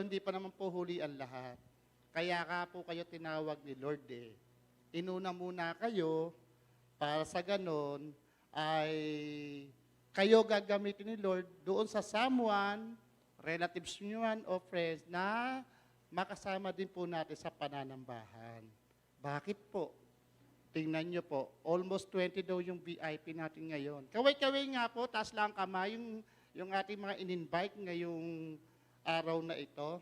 Hindi pa naman po huli ang lahat. Kaya ka po kayo tinawag ni Lord eh. Inuna muna kayo para sa ganon ay kayo gagamitin ni Lord doon sa someone, relatives nyo man o friends na makasama din po natin sa pananambahan. Bakit po? Tingnan nyo po, almost 20 daw yung VIP natin ngayon. Kaway-kaway nga po, taas lang kamay yung ating mga in-invite ngayong araw na ito.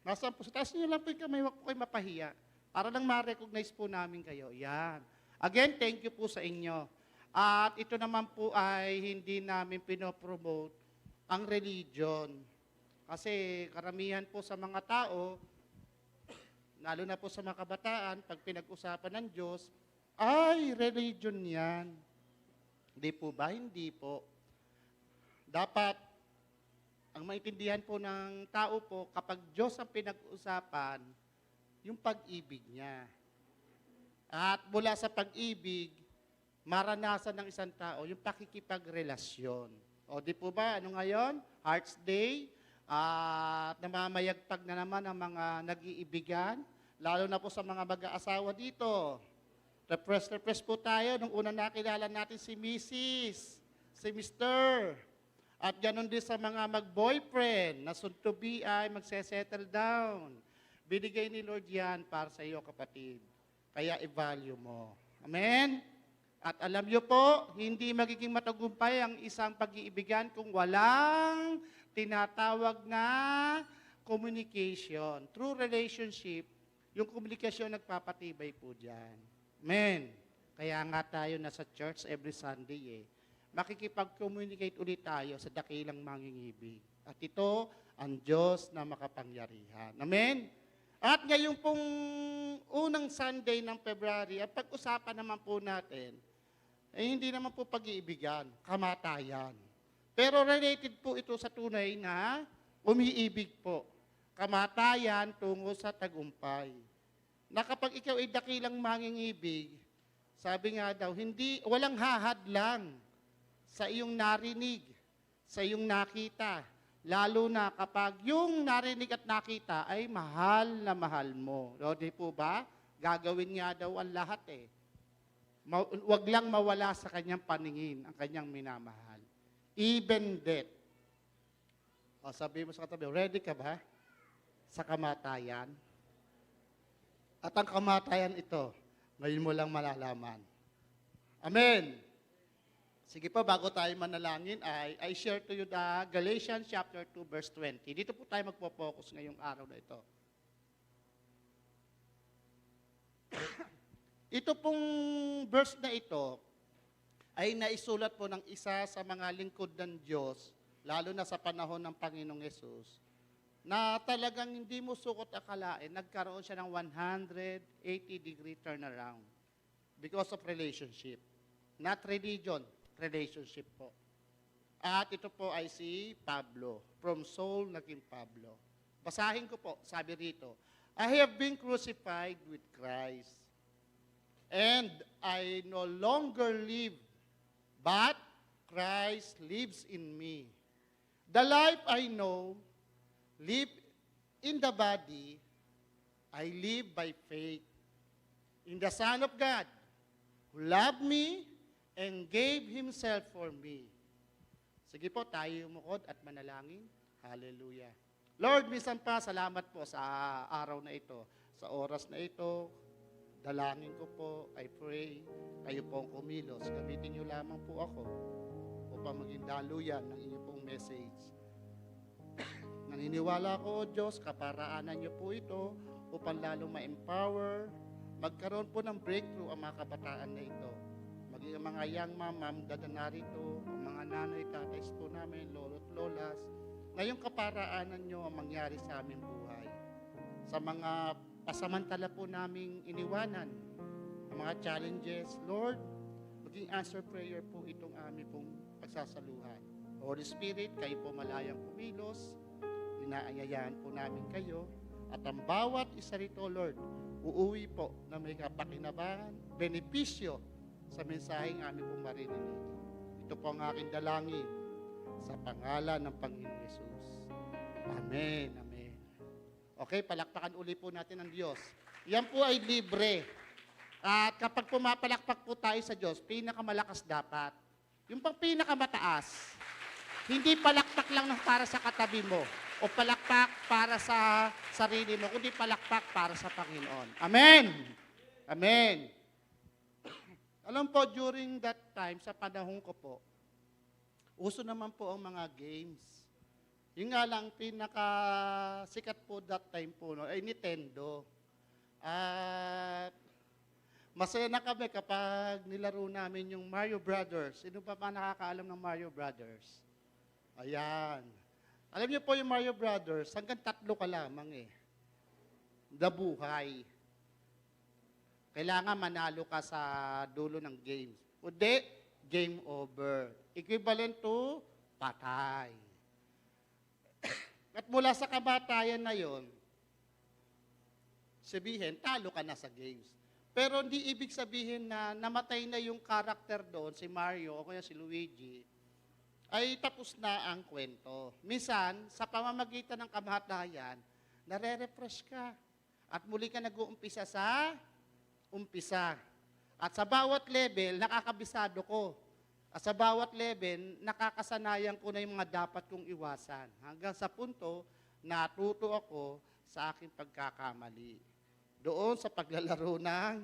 Nasaan po? Taas nyo lang po yung kamay, huwag po kayo mapahiya. Para lang ma-recognize po namin kayo. Yan. Again, thank you po sa inyo. At ito naman po ay hindi namin pinopromote ang religion. Kasi karamihan po sa mga tao, lalo na po sa mga kabataan, pag pinag-usapan ng Diyos, ay, religion yan. Hindi po ba? Hindi po. Dapat, ang maintindihan po ng tao po, kapag Diyos ang pinag-usapan, yung pag-ibig niya. At mula sa pag-ibig, maranasan ng isang tao yung pakikipagrelasyon. O di po ba, ano ngayon? Hearts Day, at namamayagpag na naman ang mga nag-iibigan, lalo na po sa mga mag-aasawa dito. Refresh po tayo nung una nakilala natin si Mrs., si Mr., at ganoon din sa mga mag-boyfriend na soon to be ay magse-settle down. Binigay ni Lord yan para sa iyo, kapatid. Kaya i-value mo. Amen? At alam niyo po, hindi magiging matagumpay ang isang pag-iibigan kung walang tinatawag na communication. True relationship, yung komunikasyon nagpapatibay po dyan. Amen. Kaya nga tayo nasa church every Sunday eh. Makikipag-communicate ulit tayo sa dakilang mangingibig. At ito, ang Diyos na makapangyarihan. Amen? At ngayong pong unang Sunday ng February, at pag-usapan naman po natin, hindi naman po pag-iibigan, kamatayan. Pero related po ito sa tunay na umiibig po. Kamatayan tungo sa tagumpay. Na kapag ikaw ay dakilang mangingibig, sabi nga daw, walang hahadlang sa iyong narinig, sa iyong nakita. Lalo na kapag yung narinig at nakita ay mahal na mahal mo. O, di po ba? Gagawin nga daw ang lahat eh. Huwag lang mawala sa kanyang paningin ang kanyang minamahal. Even death. O, sabi mo sa katabi, ready ka ba sa kamatayan? At ang kamatayan ito, ngayon mo lang malalaman. Amen. Sige po, bago tayo manalangin, I share to you the Galatians chapter 2, verse 20. Dito po tayo magpo-focus ngayong araw na ito. Ito pong verse na ito ay naisulat po ng isa sa mga lingkod ng Diyos, lalo na sa panahon ng Panginoong Yesus, na talagang hindi mo sukot akalain, nagkaroon siya ng 180-degree turnaround because of relationship. Not religion, relationship po. At ito po ay si Pablo. From Saul, naging Pablo. Basahin ko po, sabi rito, I have been crucified with Christ, and I no longer live, but Christ lives in me. The life I know, live in the body, I live by faith in the Son of God, who loved me and gave Himself for me. Sige po, tayo umukod at manalangin. Hallelujah. Lord, minsan pa, salamat po sa araw na ito, sa oras na ito. Dalangin ko po, I pray, kayo po ang kumilos. Gamitin niyo lamang po ako upang maging daluyan ng inyong pong message. Naniniwala ko, O Diyos, kaparaanan niyo po ito upang lalo ma-empower, magkaroon po ng breakthrough ang mga kabataan na ito. Maging ang mga young ma'am, dada narito, ang mga nanay, tatay po namin, lolo't lolas, na yung kaparaanan niyo ang mangyari sa aming buhay. Sa mga pasamantala po naming iniwanan, ang mga challenges, Lord, maging answer prayer po itong aming pong pagsasaluhan. Holy Spirit, kayo po malayang kumilos, inaanyayahan po namin kayo, at ang bawat isa rito, Lord, uuwi po na may kapakinabangan, benepisyo sa mensaheng aming pong maririnig. Ito po ang aking dalangin sa pangalan ng Panginoong Yesus. Amen. Amen. Okay, palakpakan uli po natin ang Diyos. Yan po ay libre. At kapag pumapalakpak po tayo sa Diyos, pinakamalakas dapat. Yung pang pinakamataas, hindi palakpak lang para sa katabi mo o palakpak para sa sarili mo, kundi palakpak para sa Panginoon. Amen! Amen! Alam po, during that time, sa panahon ko po, uso naman po ang mga games. Yung nga lang, pinakasikat po that time po, no, ay Nintendo. At masaya na kami kapag nilaro namin yung Mario Brothers. Sino pa nakakaalam ng Mario Brothers? Ayan. Alam niyo po yung Mario Brothers, hanggang 3 ka lamang eh. Nabuhay. Kailangan manalo ka sa dulo ng game. Kundi, game over. Equivalent to patay. At mula sa kamatayan na yon, sabihin, talo ka na sa games. Pero hindi ibig sabihin na namatay na yung karakter doon, si Mario o kaya si Luigi, ay tapos na ang kwento. Minsan, sa pamamagitan ng kamatayan, nare-refresh ka. At muli ka nag-uumpisa sa umpisa. At sa bawat level, nakakabisado ko. At sa bawat level, nakakasanayan ko na yung mga dapat kong iwasan. Hanggang sa punto, natuto ako sa aking pagkakamali. Doon sa paglalaro ng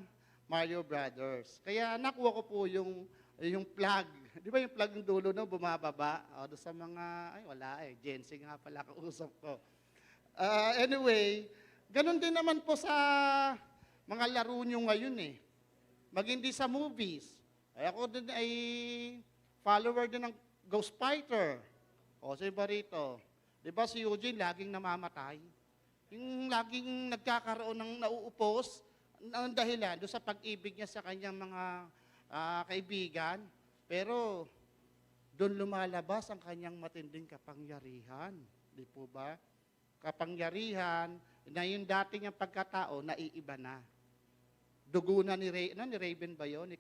Mario Brothers. Kaya nakuha ko po yung plug. Di ba yung plug ng dulo no, bumababa? O, doon sa mga, ay wala eh, Gen Z nga pala kausap ko. Anyway, ganun din naman po sa mga laro nyo ngayon eh. Magindi sa movies. Ay ako din ay follower din ng Ghost Fighter. O, si Barito. Di ba si Eugene laging namamatay? Yung laging nagkakaroon ng nauupos, ang dahilan doon sa pag-ibig niya sa kanyang mga kaibigan. Pero doon lumalabas ang kanyang matinding kapangyarihan. Di po ba? Kapangyarihan na yung dating niyang pagkatao, naiiba na. Dugo na ni Raven ba yun?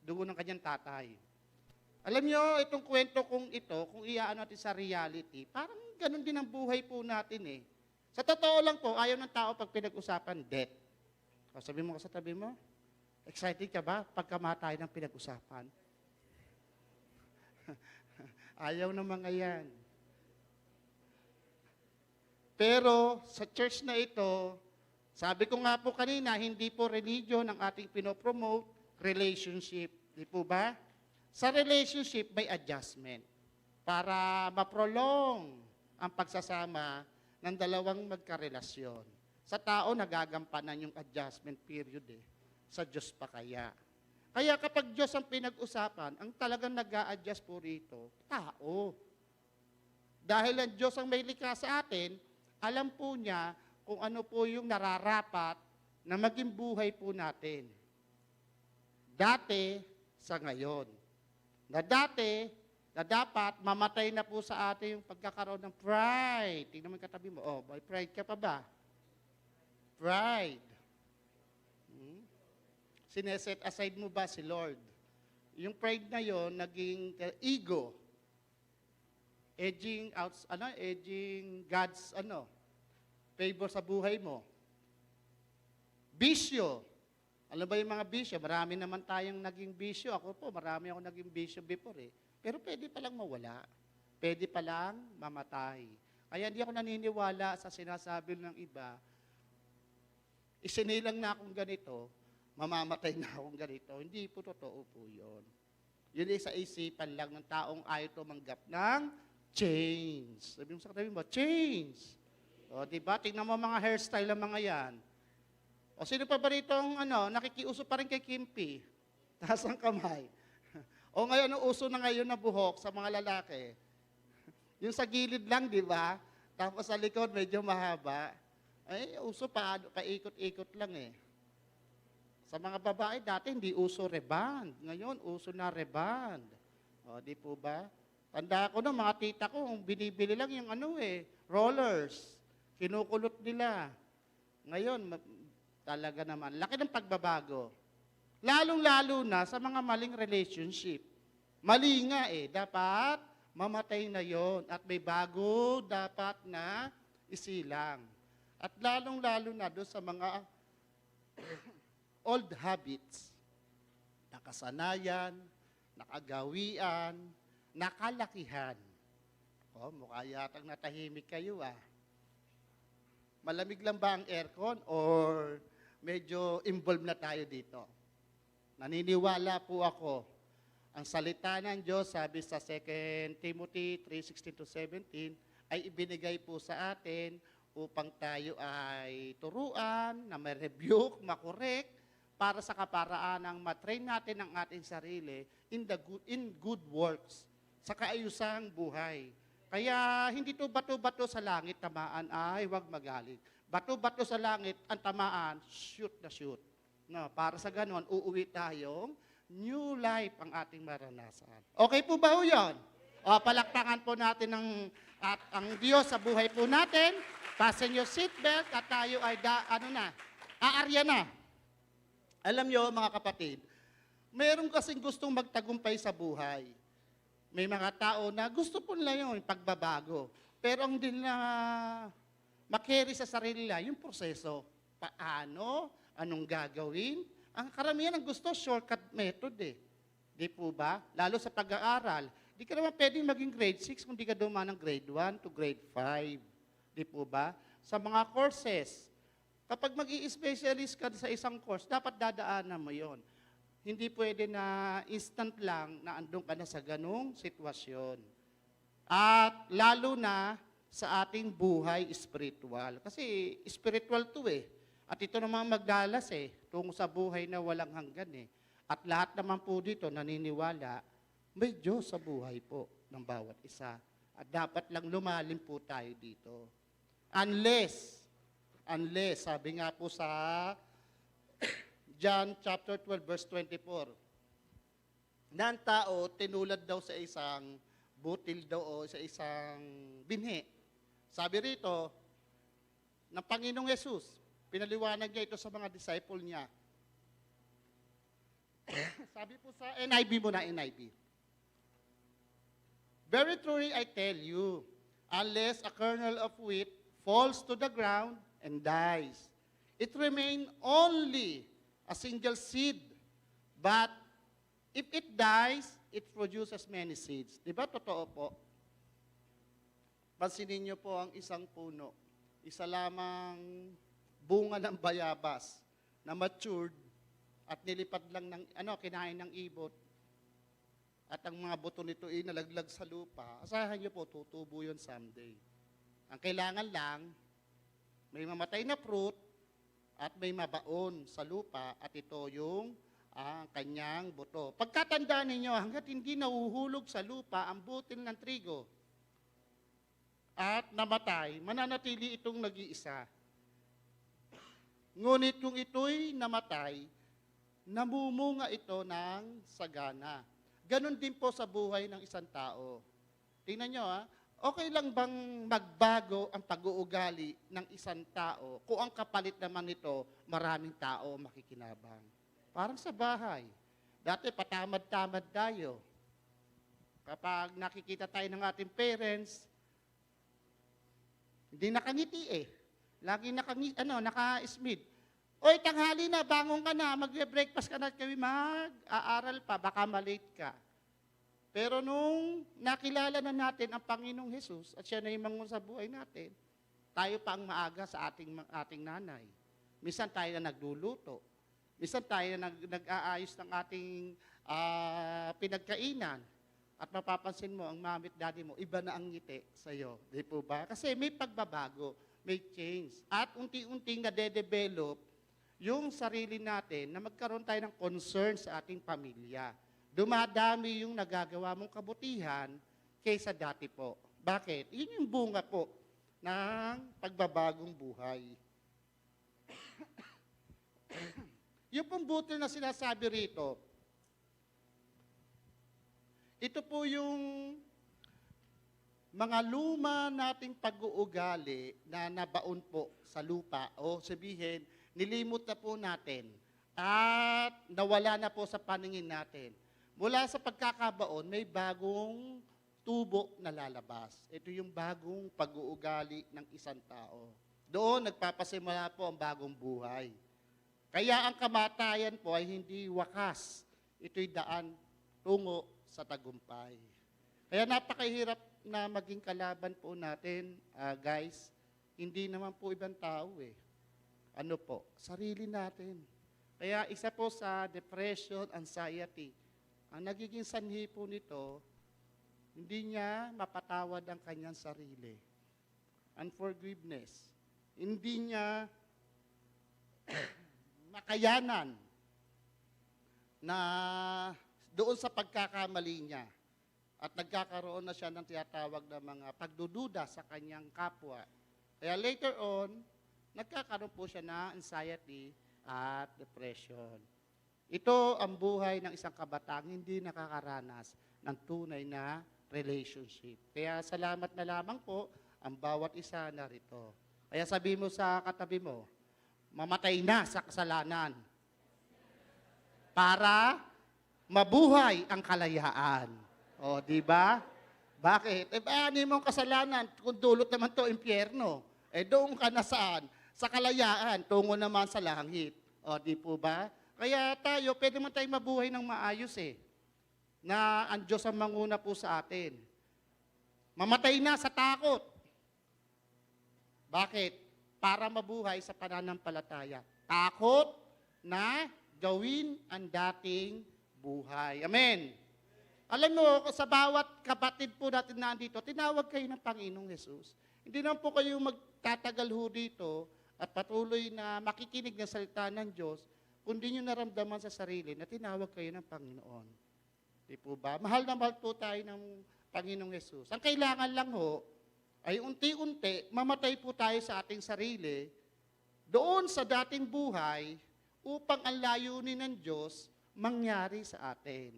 Dugo ng kanyang tatay. Alam niyo, itong kwento kong ito, kung iyaan natin sa reality, parang ganun din ang buhay po natin eh. Sa totoo lang po, ayaw ng tao pag pinag-usapan death. O, sabi mo ka sa tabi mo, excited ka ba pagkamatayan ng pinag-usapan? Ayaw ng mga yan. Pero sa church na ito, sabi ko nga po kanina, hindi po religion ang ating pinopromote, relationship. Di po ba? Sa relationship, may adjustment para maprolong ang pagsasama ng dalawang magkarelasyon. Sa tao, nagagampanan yung adjustment period eh. Sa Diyos pa kaya. Kaya kapag Diyos ang pinag-usapan, ang talagang nag-a-adjust po rito, tao. Dahil ang Diyos ang may likha sa atin, alam po niya kung ano po yung nararapat na maging buhay po natin. Dati sa ngayon. Na dati, na dapat mamatay na po sa atin yung pagkakaroon ng pride. Tingnan mo yung katabi mo, oh, may pride ka pa ba? Pride. Sineset aside mo ba si Lord? Yung pride na yon naging ego. Edging God's favor sa buhay mo. Bisyo. Alam ba yung mga bisyo? Marami naman tayong naging bisyo. Ako po, marami ako naging bisyo before eh. Pero pwede palang mawala. Pwede palang mamatay. Kaya hindi ako naniniwala sa sinasabi ng iba, isinilang na akong ganito, mamamatay na akong ganito. Hindi po totoo po yun. Yun ay sa isipan lang ng taong ayaw tumanggap ng change. Sabi mo sa katabi mo, change. O, diba? Tingnan mo mga hairstyle ng mga yan. O, sino pa ba rito nakikiuso pa rin kay Kimpi? Taas ang kamay. O ngayon, uso na ngayon na buhok sa mga lalaki. Yung sa gilid lang, di ba? Tapos sa likod, medyo mahaba. Ay, uso pa, paikot-ikot lang eh. Sa mga babae, dati hindi uso reband. Ngayon, uso na reband. O, di po ba? Tanda ko na, mga tita ko, binibili lang yung rollers. Kinukulot nila. Ngayon, talaga naman, laki ng pagbabago. Lalong-lalo na sa mga maling relationship. Mali nga eh, dapat mamatay na yon at may bago dapat na isilang. At lalong-lalo na doon sa mga old habits, nakasanayan, nakagawian, nakalakihan. Mukha yatang natahimik kayo Malamig lang ba ang aircon or medyo involved na tayo dito? Naniniwala po ako, ang salita ng Diyos, sabi sa 2 Timothy 3:16-17, ay ibinigay po sa atin upang tayo ay turuan, na may rebuke, makorek, para sa kaparaan ng matrain natin ang ating sarili in good works, sa kaayusang buhay. Kaya hindi to bato-bato sa langit tamaan ay huwag magalit. Bato-bato sa langit ang tamaan, shoot na shoot. No, para sa ganon, uuwi tayong new life ang ating maranasan. Okay po ba ho yun? Palakpakan po natin ang Diyos sa buhay po natin. Fasten your seatbelt at tayo ay aarya na. Alam nyo mga kapatid, meron kasing gustong magtagumpay sa buhay. May mga tao na gusto po nila yung pagbabago. Pero ang din na makarry sa sarili nila, yung proseso. Paano? Anong gagawin? Ang karamihan ang gusto, shortcut method Di po ba? Lalo sa pag-aaral. Di ka naman pwedeng maging grade 6 kung di ka dumaan ng grade 1 to grade 5. Di po ba? Sa mga courses, kapag mag-i-specialist ka sa isang course, dapat dadaanan mo yon. Hindi pwede na instant lang na andun ka na sa ganung sitwasyon. At lalo na sa ating buhay spiritual. Kasi spiritual to At ito naman magdalas tungo sa buhay na walang hanggan At lahat naman po dito naniniwala, may Diyos sa buhay po ng bawat isa. At dapat lang lumalim po tayo dito. Unless, sabi nga po sa John chapter 12 verse 24, na ang tao tinulad daw sa isang butil daw o sa isang binhi. Sabi rito, ng Panginoong Yesus, pinaliwanag niya ito sa mga disciple niya. Sabi po sa NIV muna, NIV. Very truly I tell you, unless a kernel of wheat falls to the ground and dies, it remains only a single seed. But if it dies, it produces many seeds. Di ba totoo po? Pansinin niyo po ang isang puno. Isa lamang bunga ng bayabas na matured at nilipad lang ng kinain ng ibot. At ang mga buto nito ay nalaglag sa lupa. Asahan niyo po, tutubo yun someday. Ang kailangan lang, may mamatay na fruit at may mabaon sa lupa at ito yung kanyang buto. Pagkatandaan ninyo, hanggat hindi nahuhulog sa lupa ang butil ng trigo at namatay, mananatili itong nag-iisa. Ngunit kung ito'y namatay, namumunga ito ng sagana. Ganon din po sa buhay ng isang tao. Tingnan nyo okay lang bang magbago ang pag-uugali ng isang tao kung ang kapalit naman nito, maraming tao makikinabang? Parang sa bahay. Dati patamad-tamad tayo. Kapag nakikita tayo ng ating parents, hindi nakangiti Lagi naka-smid. Oy, tanghali na, bangon ka na, magbe-breakfast ka na at kami mag-aaral pa, baka malate ka. Pero nung nakilala na natin ang Panginoong Hesus at siya na himangon sa buhay natin, tayo pa ang maaga sa ating nanay. Minsan tayo na nagluluto. Minsan tayo na nag-aayos ng ating pinagkainan. At mapapansin mo, ang mami at daddy mo, iba na ang ngiti sa'yo. Di po ba? Kasi may pagbabago, may change. At unti-unting nade-develop yung sarili natin na magkaroon tayo ng concern sa ating pamilya. Dumadami yung nagagawa mong kabutihan kaysa dati po. Bakit? Yun yung bunga po ng pagbabagong buhay. Yung pong butil na sinasabi rito, ito po yung mga luma nating pag-uugali na nabaon po sa lupa o sabihin, nilimot na po natin at nawala na po sa paningin natin. Mula sa pagkakabaon, may bagong tubo na lalabas. Ito yung bagong pag-uugali ng isang tao. Doon nagpapasimula po ang bagong buhay. Kaya ang kamatayan po ay hindi wakas. Ito'y daan tungo sa tagumpay. Kaya napakahirap na maging kalaban po natin, guys. Hindi naman po ibang tao eh. Ano po? Sarili natin. Kaya isa po sa depression, anxiety, ang nagiging sanhi po nito, hindi niya mapatawad ang kanyang sarili. Unforgiveness. Hindi niya makayanan na doon sa pagkakamali niya. At nagkakaroon na siya ng tinatawag na mga pagdududa sa kanyang kapwa. Kaya later on, nagkakaroon po siya ng anxiety at depression. Ito ang buhay ng isang kabataan hindi nakakaranas ng tunay na relationship. Kaya salamat na lamang po ang bawat isa na rito. Kaya sabi mo sa katabi mo, mamatay na sa kasalanan para mabuhay ang kalayaan. O, di ba? Bakit? Ano mong kasalanan? Kung dulot naman to impyerno. Doon ka na saan? Sa kalayaan, tungo naman sa langit. O, di po ba? Kaya tayo, pwede man tayong mabuhay ng maayos na ang Diyos ang manguna po sa atin. Mamatay na sa takot. Bakit? Para mabuhay sa pananampalataya. Takot na gawin ang dating buhay. Amen. Alam mo, sa bawat kapatid po natin na andito, tinawag kayo ng Panginoong Jesus. Hindi naman po kayo magtatagal ho dito at patuloy na makikinig ng salita ng Diyos, kundi nyo naramdaman sa sarili na tinawag kayo ng Panginoon. Di po ba? Mahal na mahal po tayo ng Panginoong Jesus. Ang kailangan lang ho, ay unti-unti, mamatay po tayo sa ating sarili, doon sa dating buhay, upang ang layunin ng Diyos mangyari sa atin.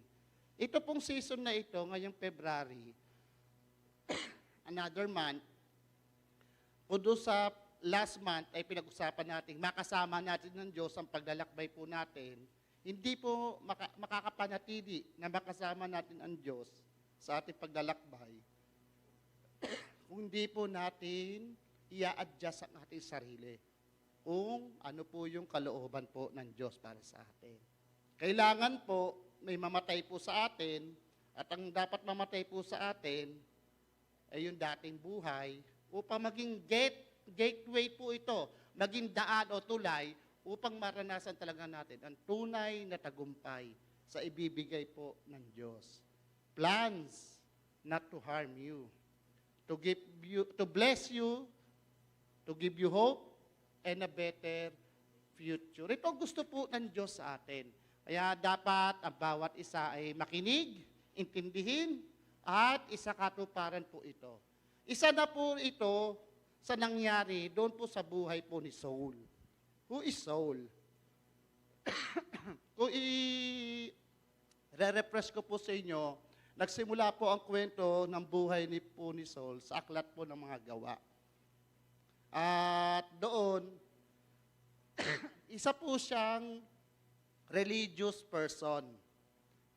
Ito pong season na ito, ngayong February, another month, kung doon sa last month ay pinag-usapan natin, makasama natin ng Diyos ang paglalakbay po natin, hindi po makakapanatili na makasama natin ang Diyos sa ating paglalakbay. Kung hindi po natin i-adjust ang ating sarili kung ano po yung kalooban po ng Diyos para sa atin. Kailangan po may mamatay po sa atin at ang dapat mamatay po sa atin ay yung dating buhay upang maging gateway po ito, maging daan o tulay upang maranasan talaga natin ang tunay na tagumpay sa ibibigay po ng Diyos. Plans not to harm you, to bless you, to give you hope, and a better future. Ito gusto po ng Diyos sa atin. Kaya dapat ang bawat isa ay makinig, intindihin, at isakatuparan po ito. Isa na po ito sa nangyari doon po sa buhay po ni Saul. Who is Saul? Kung i-refresh ko po sa inyo, nagsimula po ang kwento ng buhay po ni Saul sa aklat po ng mga gawa. At doon, isa po siyang religious person.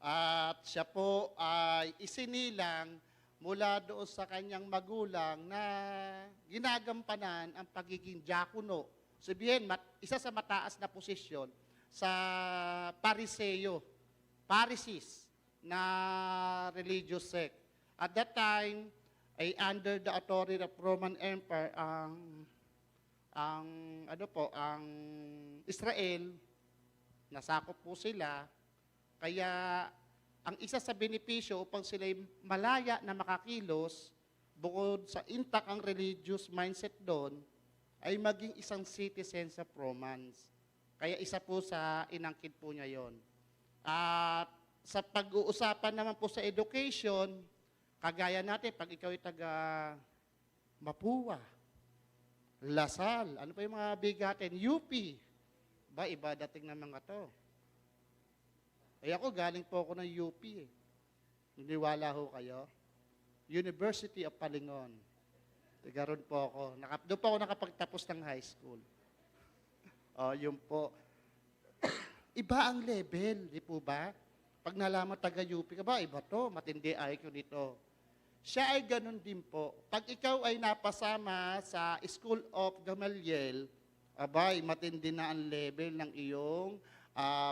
At siya po ay isinilang mula doon sa kanyang magulang na ginagampanan ang pagiging diakono. Sabihin, isa sa mataas na posisyon sa Pharisees na religious sect. At that time, ay under the authority of Roman Empire ang Israel, nasakop po sila, kaya ang isa sa benepisyo upang sila malaya na makakilos, bukod sa intact ang religious mindset doon, ay maging isang citizen sa Romans. Kaya isa po sa inangkit po niya yon. At sa pag-uusapan naman po sa education, kagaya natin, pag ikaw ay taga Mapua, Lasal, ano pa yung mga bigatin, UP, ba, iba dating ng mga to. Ay ako, galing po ako ng UP Niniwala ho kayo? University of Palingon. Tigaron po ako. Doon po ako nakapagtapos ng high school. Yun po. Iba ang level, di po ba? Pag nalaman taga-UP ka ba, iba to, matindi IQ nito. siya ay ganun din po. Pag ikaw ay napasama sa School of Gamaliel, abay, matindi na ang level ng iyong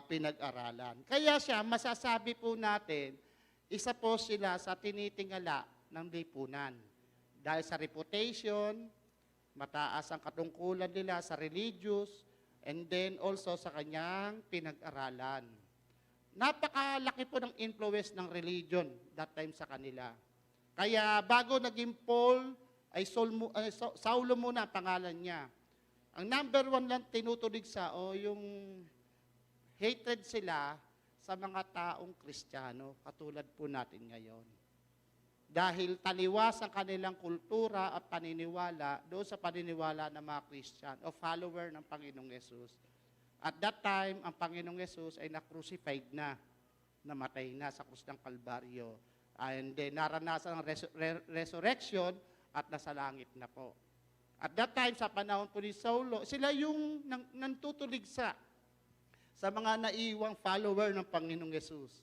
pinag-aralan. Kaya siya, masasabi po natin, isa po sila sa tinitingala ng lipunan. Dahil sa reputation, mataas ang katungkulan nila sa religious, and then also sa kanyang pinag-aralan. Napakalaki po ng influence ng religion that time sa kanila. Kaya bago naging Paul, ay Saulo muna ang pangalan niya. Ang number one lang tinutulig yung hatred sila sa mga taong Kristiyano, katulad po natin ngayon. Dahil taliwas ang kanilang kultura at paniniwala doon sa paniniwala ng mga Christian o follower ng Panginoong Yesus. At that time, ang Panginoong Yesus ay na-crucified na, namatay na sa krus ng Kalbaryo. And then, naranasan ang resurrection at nasa langit na po. At that time, sa panahon po ni Saulo, sila yung nantutulig sa mga naiwang follower ng Panginoong Yesus.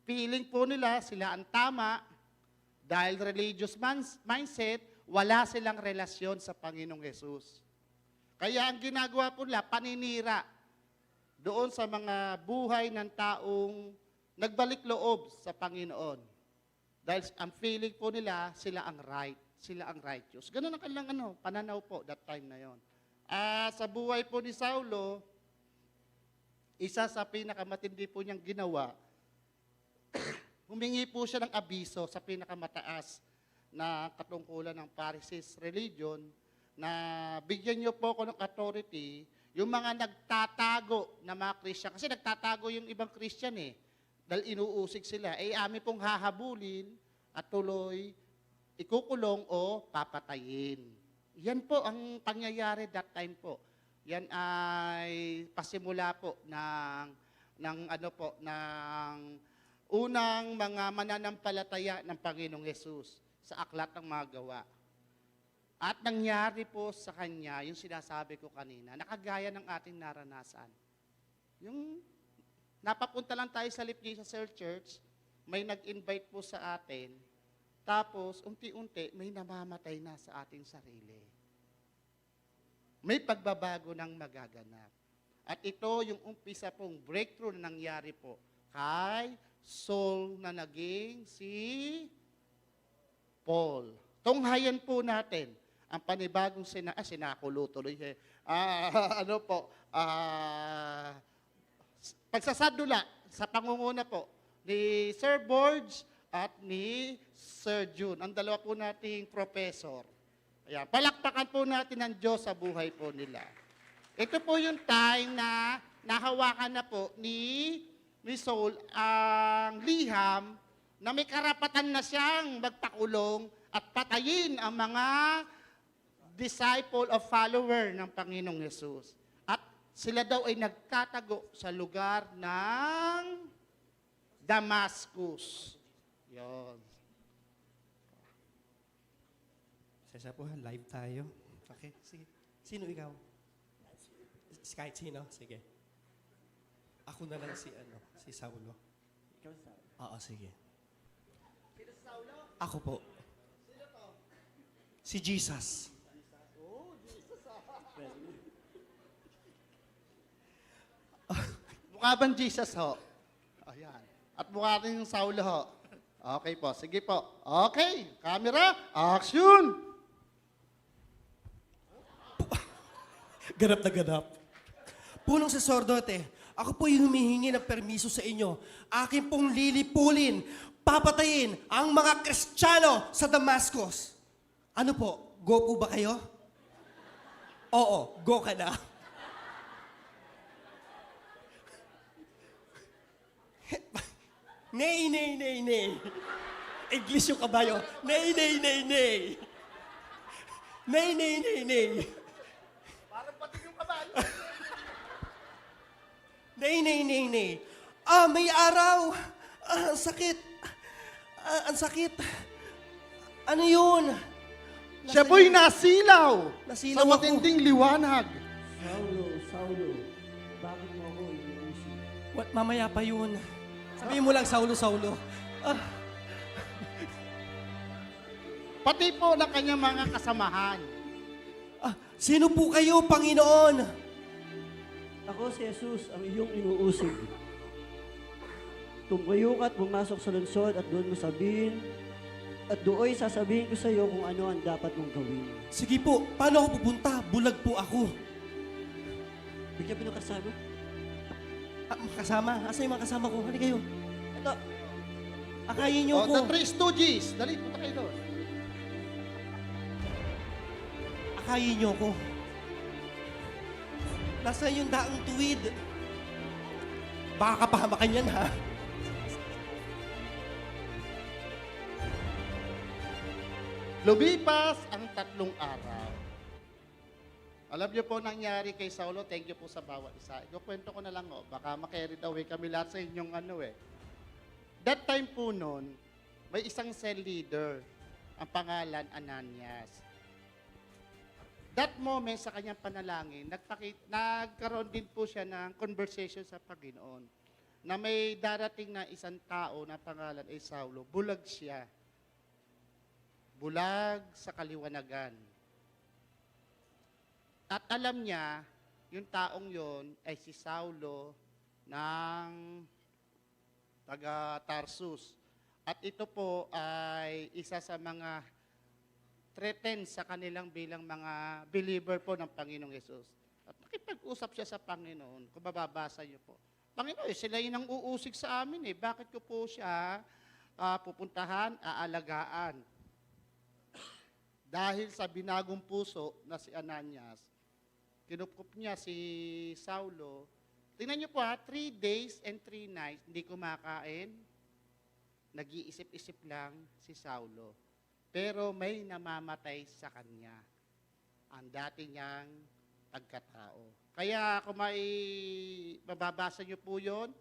Feeling po nila, sila ang tama, dahil religious mindset, wala silang relasyon sa Panginoong Yesus. Kaya ang ginagawa po nila, paninira doon sa mga buhay ng taong nagbalik loob sa Panginoon. Dahil ang feeling po nila, sila ang right, sila ang righteous. Ganun ang kanilang pananaw po that time na yon. Sa buhay po ni Saulo, isa sa pinakamatindi po niyang ginawa, humingi po siya ng abiso sa pinakamataas na katungkulan ng Pharisees religion na bigyan niyo po ako ng authority yung mga nagtatago na mga Christian. Kasi nagtatago yung ibang Christian dahil inuusig sila. Amin pong hahabulin at tuloy ikukulong o papatayin. Yan po ang pangyayari that time po. Yan ay pasimula po ng unang mga mananampalataya ng Panginoong Yesus sa aklat ng mga gawa. At nangyari po sa kanya, yung sinasabi ko kanina, nakagaya ng ating naranasan. Yung napapunta lang tayo sa Lift Jesus Church, may nag-invite po sa atin, tapos unti-unti may namamatay na sa ating sarili. May pagbabago ng magaganap. At ito yung umpisa pong breakthrough na nangyari po kay Saul na naging si Paul. Tunghayan po natin ang panibagong sinakulo tuloy. Pagsasadula sa pangunguna po ni Sir Borge at ni Sir June. Ang dalawa po nating professor. Ayan, palakpakan po natin ang Diyos sa buhay po nila. Ito po yung time na nahawakan na po ni Saul ang liham na may karapatan na siyang magpakulong at patayin ang mga disciple o follower ng Panginoong Yesus. At sila daw ay nagtatago sa lugar ng Damascus. Yon. Sesa po, live tayo. Okay, sige. Sino ikaw? Kahit sino? Sige. Ako na lang si Saulo. Ikaw, Saulo? Oo, sige. Sino si Saulo? Ako po. Sino to? Si Jesus. Oh, Jesus Mukha bang Jesus ho? Ayan. At mukha rin yung Saulo ho. Okay po, sige po. Okay, camera, action! Ganap na ganap. Punong sasordote, ako po yung humihingi ng permiso sa inyo. Akin pong lilipulin, papatayin ang mga Kristiyano sa Damascus. Ano po, go po ba kayo? Oo, go ka na. Nay, nay, nay, nay. English yung kabayo. Nay, nay, nay, nay. Nay, nay, nay, nay. Parang pati yung kabayo. Nay, nay, nay, nay. May araw. Ang sakit. Ang sakit. Ano yun? Siya po'y nasilaw Nasilaw sa ako. matinding liwanag. Saulo, bakit mo ako iniisip? What, mamaya pa yun. Sabihin mo lang, Saulo, Saulo. pati po ng kanyang mga kasamahan. Sino po kayo, Panginoon? Ako si Jesus, ang iyong inuusig. Tumayo ka at pumasok sa lungsod at doon mo sabihin, at doon sasabihin ko sa iyo kung ano ang dapat mong gawin. Sige po, paano ako pupunta? Bulag po ako. Bigyan mo ng kasama. Makasama? Asa yung mga kasama ko? Hali kayo. Ito, Akayin niyo The ko. Three Stooges. Dali, punta kayo doon. Akayin niyo ko. Nasaan yung daang tuwid? Baka kapahamakan yan, ha? Lumipas ang 3 araw. Alam niyo po nangyari kay Saulo, thank you po sa bawat isa. Ikukwento ko na lang, baka makarried away kami lahat sa inyong That time po noon, may isang cell leader, ang pangalan Ananias. That moment sa kanyang panalangin, nagkaroon din po siya ng conversation sa Panginoon na may darating na isang tao na pangalan ay Saulo. Bulag siya. Bulag sa kaliwanagan. At alam niya, yung taong yon ay si Saulo ng taga Tarsus. At ito po ay isa sa mga threatened sa kanilang bilang mga believer po ng Panginoong Yesus. At nakipag-usap siya sa Panginoon, kung mababasa niyo po. Panginoon, sila yun ang uusig sa amin eh. Bakit ko po siya pupuntahan, aalagaan? Dahil sa binagong puso na si Ananias, kinukup niya si Saulo. Tingnan niyo po 3 days and 3 nights, hindi kumakain, nag-iisip-isip lang si Saulo. Pero may namamatay sa kanya, ang dati niyang pagkatao. Kaya kung mababasa niyo po yun,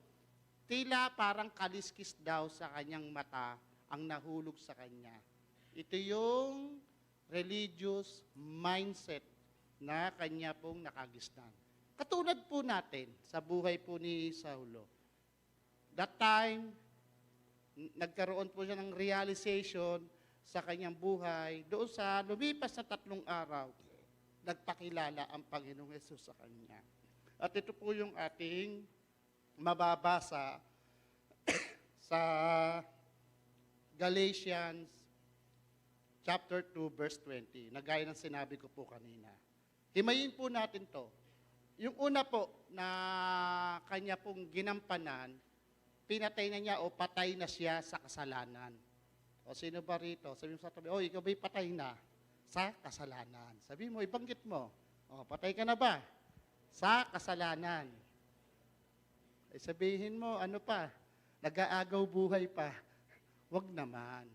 tila parang kaliskis daw sa kanyang mata ang nahulog sa kanya. Ito yung religious mindset na kanya pong nakagisnan. Katulad po natin sa buhay po ni Saulo. That time, nagkaroon po siya ng realization sa kanyang buhay. Doon sa lumipas na 3 araw, nagpakilala ang Panginoong Yesus sa kanya. At ito po yung ating mababasa sa Galatians chapter 2, verse 20, na gaya ng sinabi ko po kanina. Himayin po natin to. Yung una po na kanya pong ginampanan, pinatay na niya o patay na siya sa kasalanan. O sino ba rito? Sabi mo sa tabi, ikaw ba'y patay na sa kasalanan? Sabi mo, ibanggit mo, patay ka na ba? Sa kasalanan. Ay sabihin mo, ano pa? Nag-aagaw buhay pa. Wag naman.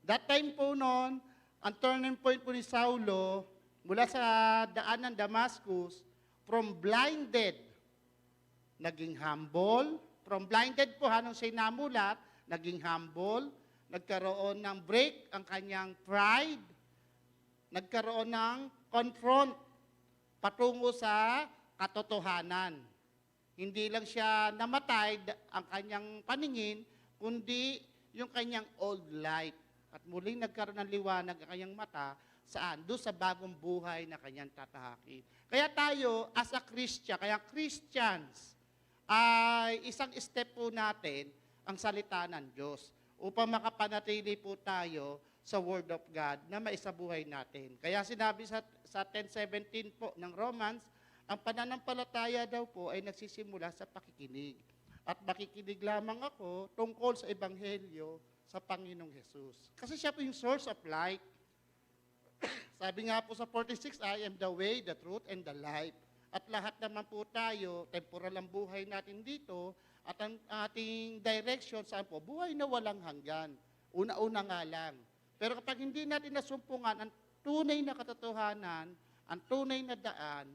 That time po noon, ang turning point po ni Saulo, mula sa daan ng Damascus, from blinded, naging humble. From blinded po, nung siya'y namulat, naging humble. Nagkaroon ng break ang kanyang pride. Nagkaroon ng confront patungo sa katotohanan. Hindi lang siya namatay ang kanyang paningin, kundi yung kanyang old life. At muling nagkaroon ng liwanag ang kanyang mata, saan? Doon sa bagong buhay na kanyang tatahakin. Kaya tayo, as a Christian, kaya Christians, ay isang step po natin ang salita ng Diyos upang makapanatili po tayo sa Word of God na maisabuhay natin. Kaya sinabi sa 10:17 po ng Romans, ang pananampalataya daw po ay nagsisimula sa pakikinig. At makikinig lamang ako tungkol sa Ebanghelyo sa Panginoong Jesus. Kasi siya po yung source of light. Sabi nga po sa 46, I am the way, the truth, and the life. At lahat naman po tayo, temporal ang buhay natin dito, at ang ating direction, saan po? Buhay na walang hanggan. Una-una nga lang. Pero kapag hindi natin nasumpungan ang tunay na katotohanan, ang tunay na daan,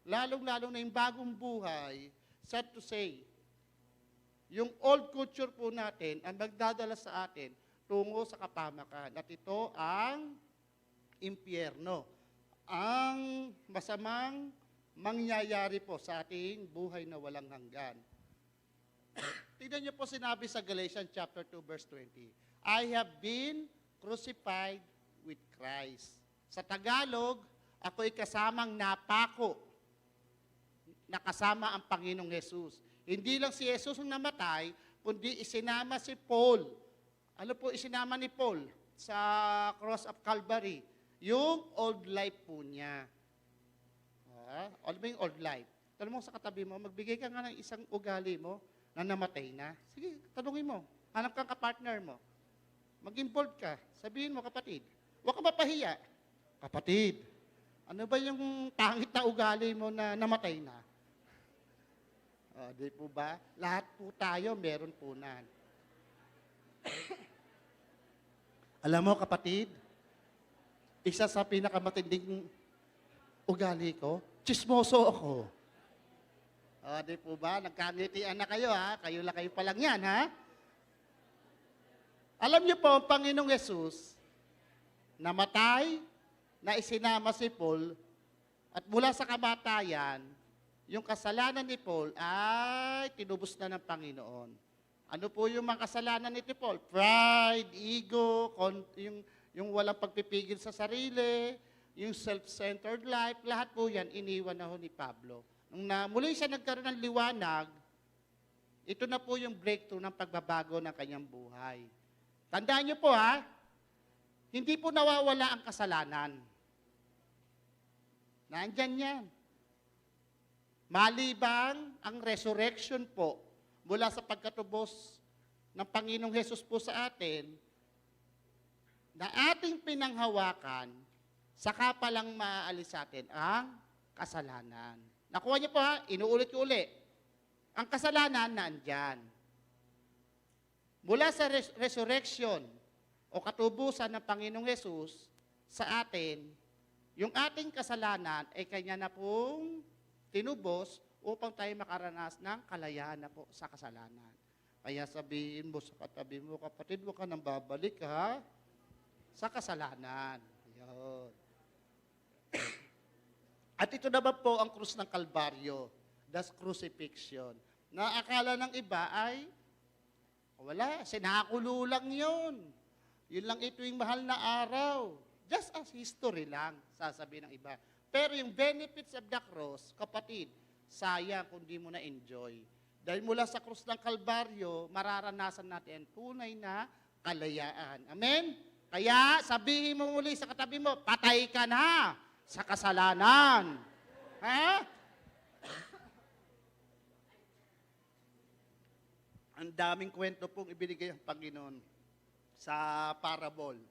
lalong-lalong na yung bagong buhay, sad to say, yung old culture po natin ang magdadala sa atin tungo sa kapamakan. At ito ang impyerno. Ang masamang mangyayari po sa ating buhay na walang hanggan. Tignan niyo po sinabi sa Galatians chapter 2, verse 20. I have been crucified with Christ. Sa Tagalog, ako'y kasamang napako, nakasama ang Panginoong Jesus. Hindi lang si Jesus ang namatay, kundi isinama si Paul. Ano po isinama ni Paul sa cross of Calvary? Yung old life po niya. Ano ba yung old life? Tanong mo sa katabi mo, magbigay ka nga ng isang ugali mo na namatay na. Sige, tanungin mo. Hanap kang kapartner mo. Mag-involve ka. Sabihin mo, kapatid. Huwag ka mapahiya. Kapatid, ano ba yung pangit na ugali mo na namatay na? Di po ba? Lahat po tayo, meron po na. Alam mo, kapatid, isa sa pinakamatinding ugali ko, chismoso ako. Di po ba? Nagkangitian na kayo, ha? Kayo pa lang yan, ha? Alam niyo po, ang Panginoong Yesus, namatay, na isinama si Paul, at mula sa kamatayan, yung kasalanan ni Paul ay tinubos na ng Panginoon. Ano po yung mga kasalanan ni Paul? Pride, ego, yung walang pagpipigil sa sarili, yung self-centered life, lahat po yan iniwan na ho ni Pablo. Nung muli siya nagkaroon ng liwanag, ito na po yung breakthrough ng pagbabago ng kanyang buhay. Tandaan niyo po ha, hindi po nawawala ang kasalanan. Nandyan yan. Malibang ang resurrection po mula sa pagkatubos ng Panginoong Hesus po sa atin, na ating pinanghawakan, saka palang maaalis sa atin ang kasalanan. Nakuha niyo po ha, inuulit ko uli. Ang kasalanan nandyan. Mula sa resurrection o katubusan ng Panginoong Hesus sa atin, yung ating kasalanan ay kanya na pong tinubos upang tayo makaranas ng kalayaan na po sa kasalanan. Kaya sabihin mo sa katabi mo, kapatid, huwag ka nang babalik ha sa kasalanan. Yun. At ito naman po ang krus ng Kalbaryo, the crucifixion. Na akala ng iba ay, wala, sinakulo lang yun. Yun lang ito yung mahal na araw. Just as history lang, sasabihin ng iba. Pero yung benefits of the cross, kapatid, sayang kung di mo na-enjoy. Dahil mula sa krus ng Kalbaryo, mararanasan natin ang tunay na kalayaan. Amen? Kaya sabihin mo muli sa katabi mo, patay ka na sa kasalanan. Ha? Ang daming kwento pong ibinigay ang Panginoon sa parable.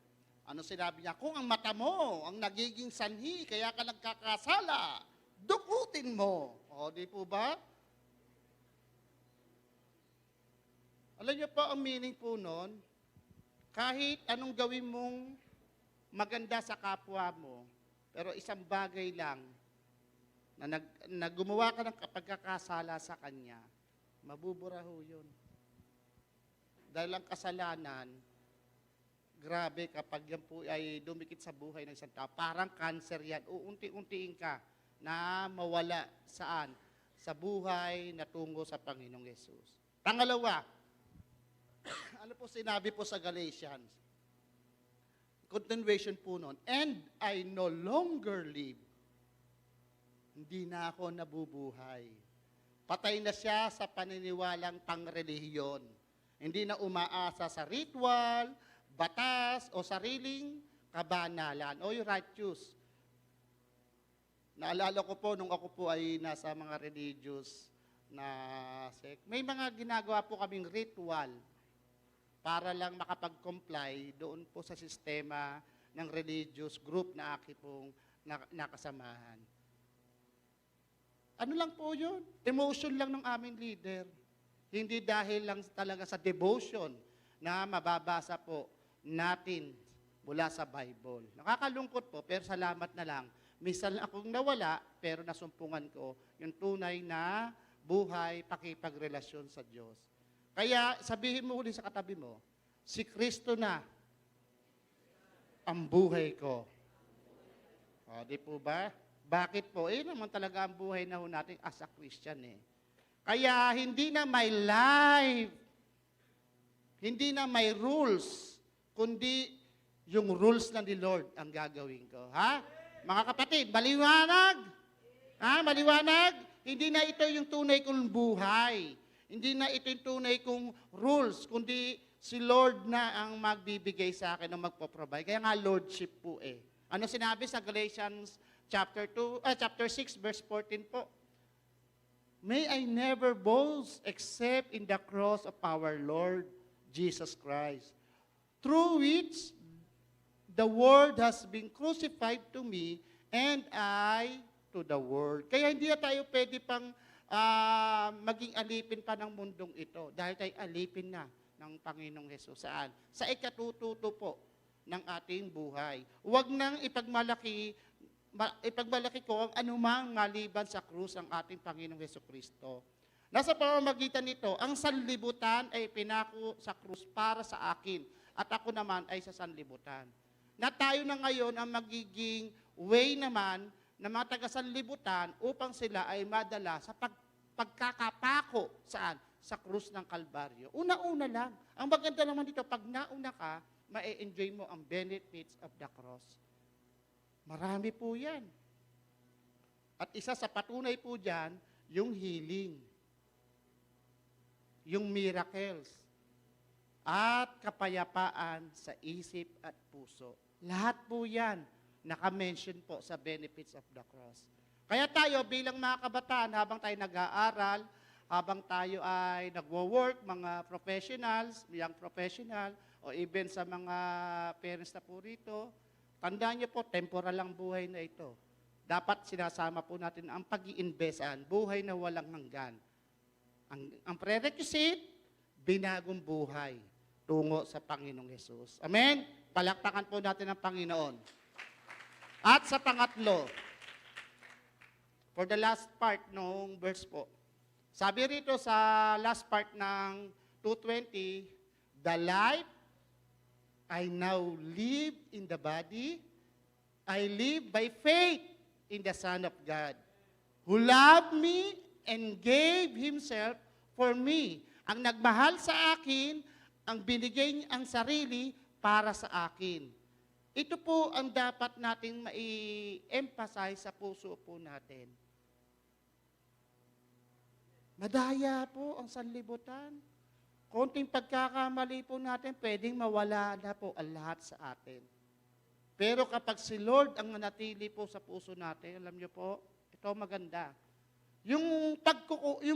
Ano sinabi niya? Kung ang mata mo ang nagiging sanhi, kaya ka nagkakasala, dukutin mo. O, di po ba? Alam niyo po ang meaning po nun? Kahit anong gawin mong maganda sa kapwa mo, pero isang bagay lang na gumawa ka ng pagkakasala sa kanya, mabubura ho yun. Dahil ang kasalanan, grabe kapag yan po ay dumikit sa buhay ng isang tao, parang cancer yan, uunti-untiin ka na mawala saan? Sa buhay na tungo sa Panginoong Yesus. Pangalawa, ano po sinabi po sa Galatians? Continuation po nun. And I no longer live. Hindi na ako nabubuhay. Patay na siya sa paniniwalang pangrelihiyon. Hindi na umaasa sa ritual, batas, o sariling kabanalan, o yung righteous. Naalala ko po, nung ako po ay nasa mga religious na sect, may mga ginagawa po kaming ritual para lang makapag-comply doon po sa sistema ng religious group na aking pong nakasamahan. Ano lang po yun? Emotion lang ng aming leader. Hindi dahil lang talaga sa devotion na mababasa po natin mula sa Bible. Nakakalungkot po, pero salamat na lang. Minsan akong nawala, pero nasumpungan ko yung tunay na buhay, pakipagrelasyon sa Diyos. Kaya sabihin mo ulit sa katabi mo, si Kristo na ang buhay ko. O, di po ba? Bakit po? Naman talaga ang buhay na ho natin as a Christian eh. Kaya hindi na may life, hindi na may rules, kundi yung rules na ni Lord ang gagawin ko. Ha? Mga kapatid, maliwanag? Ha? Maliwanag? Hindi na ito yung tunay kong buhay. Hindi na ito yung tunay kong rules, kundi si Lord na ang magbibigay sa akin, ang magpo-provide. Kaya nga Lordship po eh. Ano sinabi sa Galatians chapter 6 verse 14 po? May I never boast except in the cross of our Lord Jesus Christ, through which the world has been crucified to me and I to the world. Kaya hindi na tayo pwede pang maging alipin pa ng mundong ito dahil tayo alipin na ng Panginoong Hesus. Saan? Sa ikatututo po ng ating buhay. Huwag nang ipagmalaki ko ang anumang maliban sa krus ng ating Panginoong Hesukristo. Nasa pamamagitan nito, ang sanlibutan ay pinako sa krus para sa akin at ako naman ay sa sanlibutan. Na tayo na ngayon ang magiging way naman ng mga taga-sanlibutan upang sila ay madala sa pagkakapako saan? Sa krus ng Kalbaryo. Una-una lang. Ang maganda naman dito, pag nauna ka, ma-enjoy mo ang benefits of the cross. Marami po yan. At isa sa patunay po dyan, yung healing, yung miracles, at kapayapaan sa isip at puso. Lahat po yan naka-mention po sa benefits of the cross. Kaya tayo bilang mga kabataan, habang tayo nag-aaral, habang tayo ay nagwo-work, mga professionals, young professional, o even sa mga parents na po rito, tandaan niyo po, temporal lang buhay na ito. Dapat sinasama po natin ang pag-iinvestan, buhay na walang hanggan. Ang prerequisite, binagong buhay tungo sa Panginoong Hesus. Amen? Palakpakan po natin ang Panginoon. At sa pangatlo, for the last part ng verse po, sabi rito sa last part ng 2:20, the life I now live in the body, I live by faith in the Son of God, who loved me and gave Himself for me. Ang nagmahal sa akin, ang binigay niya ang sarili para sa akin. Ito po ang dapat nating mai-emphasize sa puso po natin. Madaya po ang sanlibutan. Konting pagkakamali po natin, pwedeng mawala na po ang lahat sa atin. Pero kapag si Lord ang nanatili po sa puso natin, alam niyo po, ito maganda. Yung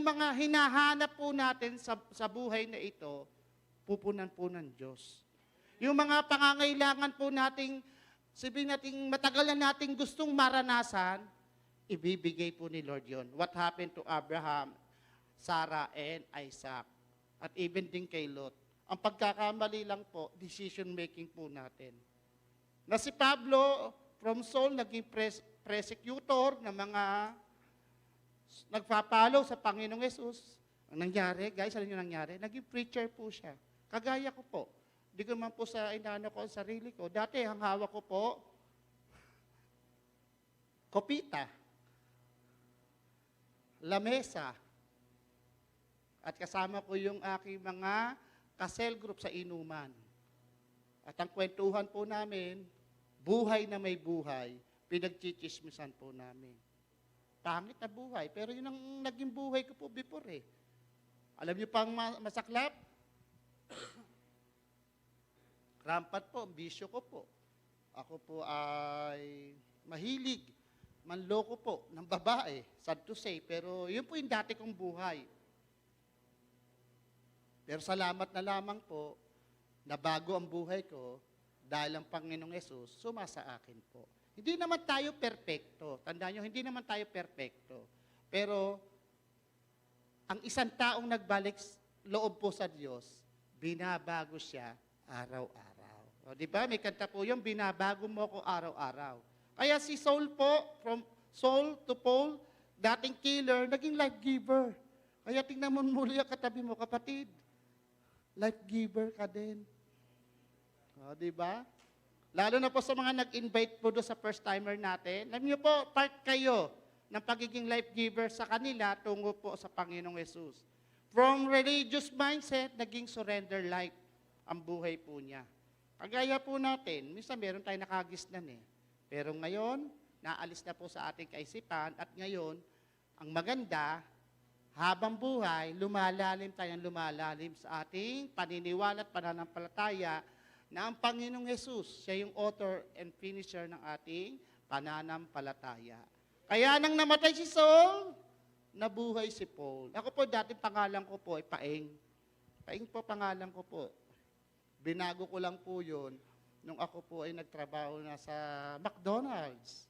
mga hinahanap po natin sa buhay na ito, pupunan po ng Diyos. Yung mga pangangailangan po nating, sabihin nating matagal na nating gustong maranasan, ibibigay po ni Lord yon. What happened to Abraham, Sarah, and Isaac? At even din kay Lot. Ang pagkakamali lang po, decision making po natin. Na si Pablo, from Saul, naging persecutor ng mga nagpapalo sa Panginoong Hesus. Ang nangyari, guys, alam niyo nangyari? Naging preacher po siya. Kagaya ko po. Hindi ko naman po sa inano ko, sa sarili ko. Dati, ang hawak ko po, kopita, lamesa, at kasama ko yung aking mga kasel group sa inuman. At ang kwentuhan po namin, buhay na may buhay, pinagchichismisan po namin. Pangit na buhay, pero yun ang naging buhay ko po before eh. Alam niyo pang masaklap? Rampant po, bisyo ko po. Ako po ay mahilig, manloko po ng babae, sad to say, pero yun po yung dati kong buhay. Pero salamat na lamang po, na bago ang buhay ko, dahil ang Panginoong Hesus, sumasa akin po. Hindi naman tayo perpekto. Tandaan nyo, hindi naman tayo perpekto. Pero, ang isang taong nagbalik loob po sa Diyos, binabago siya araw-araw. O, di ba? May kanta po yung, binabago mo ko araw-araw. Kaya si Saul po, from Saul to Paul, dating killer, naging life giver. Kaya tingnan mo muli ang katabi mo, kapatid. Life giver ka din. O, di ba? Lalo na po sa mga nag-invite po doon sa first timer natin. Alam niyo po, part kayo ng pagiging life giver sa kanila tungo po sa Panginoong Hesus. From religious mindset, naging surrender life ang buhay po niya. Kagaya po natin, minsan meron tayong nakagisnan eh. Pero ngayon, naalis na po sa ating kaisipan at ngayon, ang maganda, habang buhay, lumalalim tayong lumalalim sa ating paniniwala at pananampalataya na ang Panginoong Hesus, siya yung author and finisher ng ating pananampalataya. Kaya nang namatay si Saul, nabuhay si Paul. Ako po, dating pangalan ko po ay Paeng. Paeng po pangalan ko po. Binago ko lang po yun nung ako po ay nagtrabaho na sa McDonald's.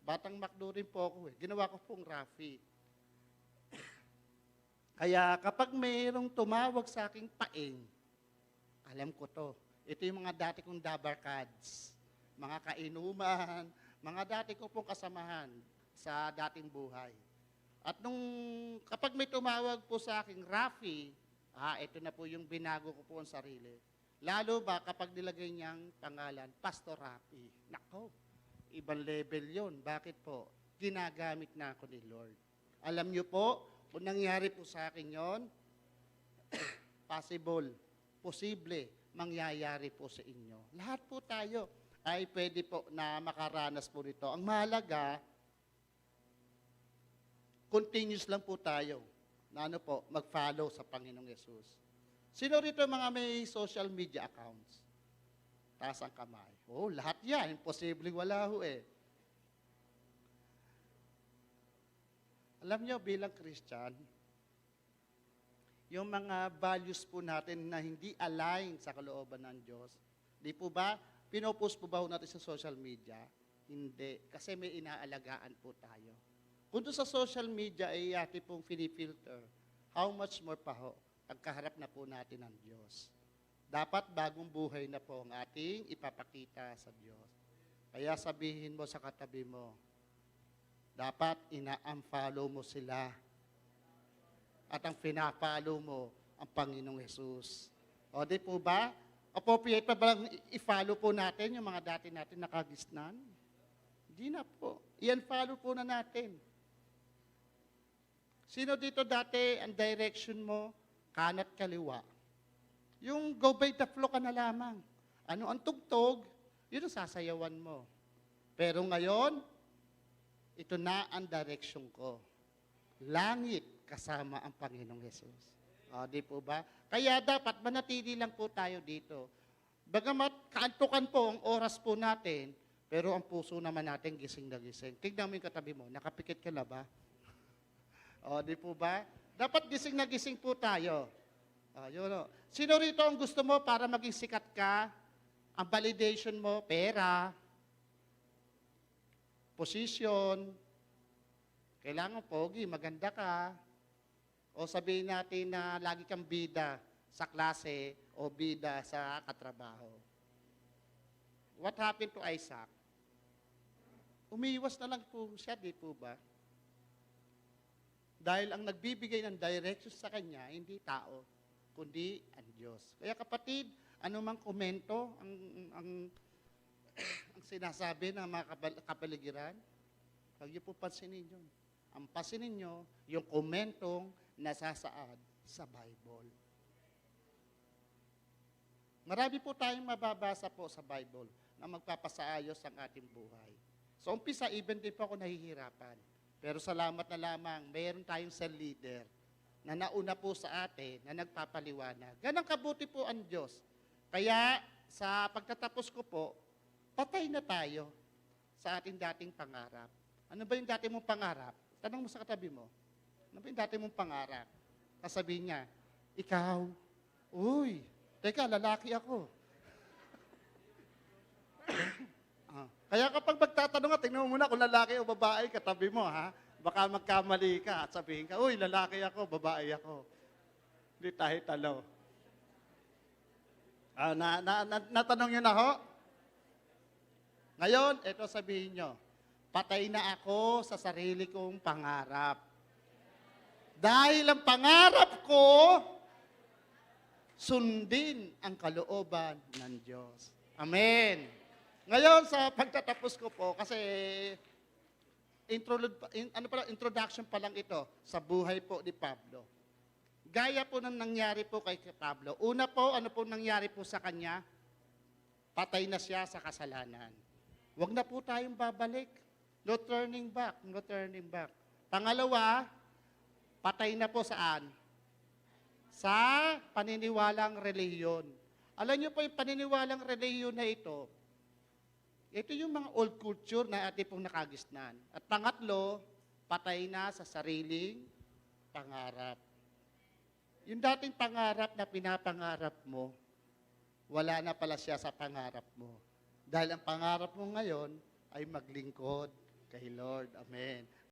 Batang McDo rin po ako eh. Ginawa ko pong Rafi. Kaya kapag mayroong tumawag sa aking Paeng, alam ko to. Ito yung mga dati kong dabarkads, mga kainuman, mga dati ko pong kasamahan sa dating buhay. At kapag may tumawag po sa aking Rafi, ito na po yung binago ko po ang sarili. Lalo ba kapag nilagay niyang pangalan, Pastor Rafi. Nako, ibang level yon. Bakit po? Ginagamit na ako ni Lord. Alam niyo po, kung nangyari po sa akin yon, possible, posible, mangyayari po sa inyo. Lahat po tayo ay pwede po na makaranas po nito. Ang mahalaga, continuous lang po tayo na mag-follow sa Panginoong Yesus. Sino rito mga may social media accounts? Taas ang kamay. Oh, lahat yan. Imposible wala ho eh. Alam nyo, bilang Christian, yung mga values po natin na hindi align sa kalooban ng Diyos, di po ba, pinopost po ba ho natin sa social media? Hindi, kasi may inaalagaan po tayo. Kung doon sa social media ay ating pong filter, how much more pa ho, pagkaharap na po natin ng Diyos. Dapat bagong buhay na po ang ating ipapakita sa Diyos. Kaya sabihin mo sa katabi mo, dapat ina-unfollow mo sila. At ang pina-follow mo, ang Panginoong Hesus. O di po ba? Appropriate pa ba lang i-follow po natin yung mga dati natin nakagisnan? Hindi na po. I-unfollow po na natin. Sino dito dati ang direction mo, kanat kaliwa? Yung go by the flow ka na lamang. Ano ang tugtog, yun ang sasayawan mo. Pero ngayon, ito na ang direction ko. Langit kasama ang Panginoong Hesus. Di po ba? Kaya dapat manatili lang po tayo dito. Bagamat kaantukan po ang oras po natin, pero ang puso naman natin gising na gising. Tignan mo yung katabi mo, nakapikit ka na ba? Di po ba? Dapat gising na gising po tayo. Sino rito ang gusto mo para maging sikat ka? Ang validation mo, pera, position, kailangan pogi, maganda ka. O sabihin natin na lagi kang bida sa klase o bida sa katrabaho. What happened to Isaac? Umiiwas na lang po siya, di po ba? Dahil ang nagbibigay ng direction sa kanya, hindi tao, kundi ang Diyos. Kaya kapatid, anumang komento ang sinasabi ng mga kapaligiran, huwag niyo po pansinin yun. Ang pansinin niyo, yung komentong nasasaad sa Bible. Marami po tayong mababasa po sa Bible na magpapasaayos ang ating buhay. So umpisa, even din po ako nahihirapan. Pero salamat na lamang, mayroon tayong cell leader na nauna po sa atin, na nagpapaliwanag. Ganang kabuti po ang Diyos. Kaya sa pagtatapos ko po, patay na tayo sa ating dating pangarap. Ano ba yung dati mong pangarap? Tanong mo sa katabi mo. Ano ba yung dati mong pangarap? Kasabihin niya, ikaw, uy, teka, lalaki ako. Kaya kapag magtatanong ka, tingnan mo muna kung lalaki o babae, katabi mo, ha? Baka magkamali ka at sabihin ka, uy, lalaki ako, babae ako. Hindi tayo talo. Natanong niyo na ho? Ngayon, ito sabihin nyo, patay na ako sa sarili kong pangarap. Dahil ang pangarap ko, sundin ang kalooban ng Diyos. Amen. Ngayon, sa pagtatapos ko po, kasi introduction pa lang ito sa buhay po ni Pablo. Gaya po ng nangyari po kay Pablo. Una po, ano po nangyari po sa kanya? patay na siya sa kasalanan. Huwag na po tayong babalik. No turning back, no turning back. Pangalawa, patay na po saan? Sa paniniwalang relihiyon. Alam niyo po yung paniniwalang relihiyon na ito yung mga old culture na ating pong nakagisnan. At pangatlo, patay na sa sariling pangarap. Yung dating pangarap na pinapangarap mo, wala na pala siya sa pangarap mo. Dahil ang pangarap mo ngayon ay maglingkod kay Lord. Amen.